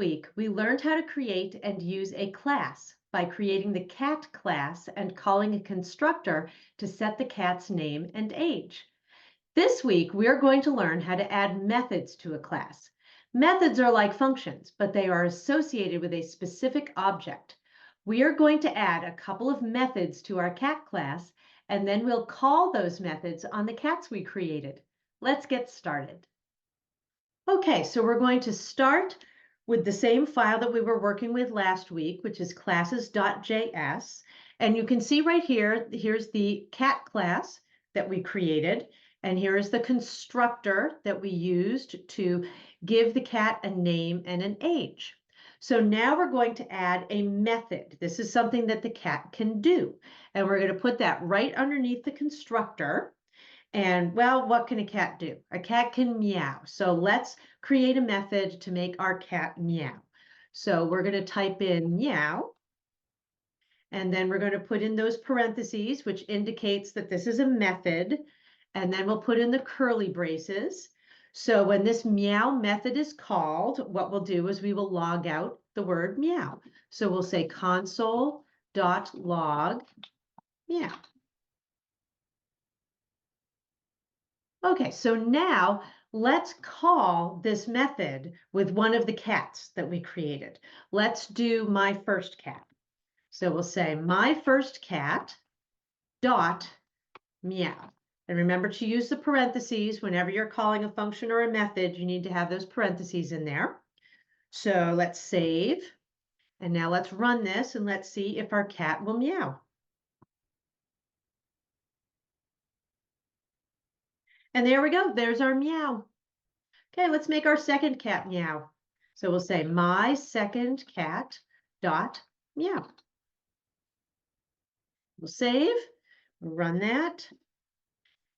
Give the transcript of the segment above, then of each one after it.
week, we learned how to create and use a class by creating the cat class and calling a constructor to set the cat's name and age. This week, we're going to learn how to add methods to a class. Methods are like functions, but they are associated with a specific object. We are going to add a couple of methods to our cat class, and then we'll call those methods on the cats we created. Let's get started. Okay, so we're going to start with the same file that we were working with last week, which is classes.js. And you can see right here, here's the cat class that we created. And here is the constructor that we used to give the cat a name and an age. So now we're going to add a method. This is something that the cat can do. And we're going to put that right underneath the constructor. And well, what can a cat do? A cat can meow. So let's create a method to make our cat meow. So we're going to type in meow. And then we're going to put in those parentheses, which indicates that this is a method. And then we'll put in the curly braces. So when this meow method is called, what we'll do is we will log out the word meow. So we'll say console.log meow. Okay, so now let's call this method with one of the cats that we created. Let's do my first cat. So we'll say my first cat dot meow. And remember to use the parentheses whenever you're calling a function or a method, you need to have those parentheses in there. So let's save. And now let's run this and let's see if our cat will meow. And there we go, there's our meow. Okay, let's make our second cat meow. So we'll say my second cat dot meow. We'll save, run that.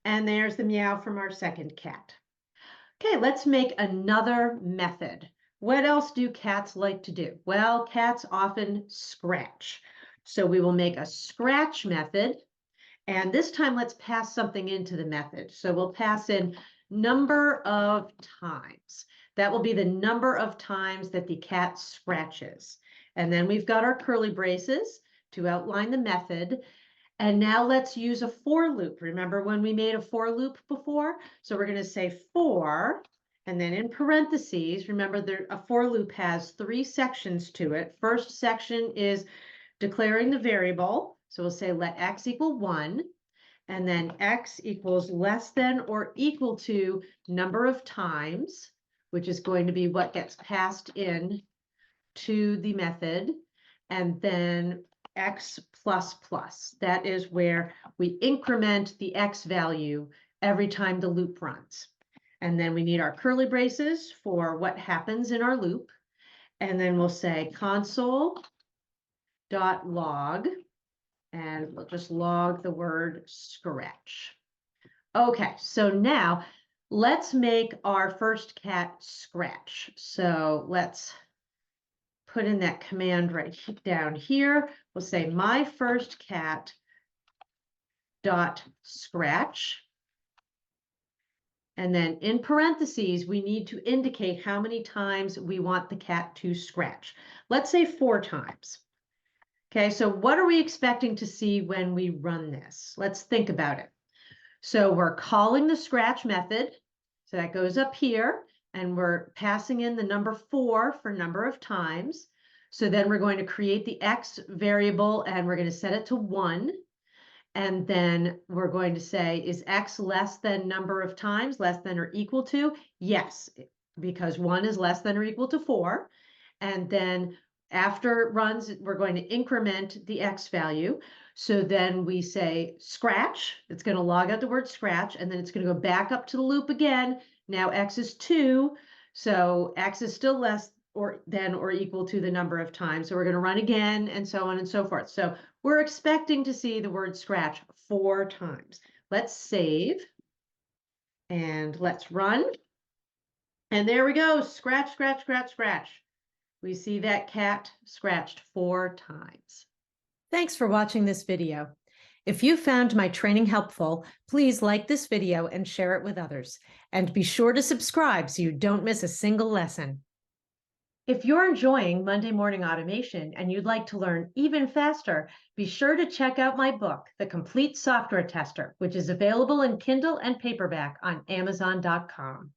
And there's the meow from our second cat. Okay, let's make another method. What else do cats like to do? Well, cats often scratch. So we will make a scratch method. And this time, let's pass something into the method. So we'll pass in number of times. That will be the number of times that the cat scratches. And then we've got our curly braces to outline the method. And now let's use a for loop. Remember when we made a for loop before? So we're going to say for, and then in parentheses, remember a for loop has 3 sections to it. First section is declaring the variable. So we'll say let x equal 1, and then x equals less than or equal to number of times, which is going to be what gets passed in to the method, and then x plus plus. That is where we increment the x value every time the loop runs. And then we need our curly braces for what happens in our loop. And then we'll say console.log, and we'll just log the word scratch. Okay, so now let's make our first cat scratch. So let's put in that command right down here. We'll say my first cat dot scratch. And then in parentheses, we need to indicate how many times we want the cat to scratch. Let's say 4 times. Okay, so what are we expecting to see when we run this? Let's think about it. So we're calling the scratch method. So that goes up here, and we're passing in the number 4 for number of times. So then we're going to create the x variable, and we're going to set it to 1. And then we're going to say, is x less than number of times, less than or equal to? Yes, because 1 is less than or equal to 4. And then after it runs, we're going to increment the x value. So then we say scratch. It's going to log out the word scratch, and then it's going to go back up to the loop again. Now x is 2, so x is still less than or equal to the number of times. So we're going to run again, and so on and so forth. So we're expecting to see the word scratch 4 times. Let's save, and let's run. And there we go, scratch, scratch, scratch, scratch. We see that cat scratched 4 times. Thanks for watching this video. If you found my training helpful, please like this video and share it with others. And be sure to subscribe so you don't miss a single lesson. If you're enjoying Monday Morning Automation and you'd like to learn even faster, be sure to check out my book, The Complete Software Tester, which is available in Kindle and paperback on Amazon.com.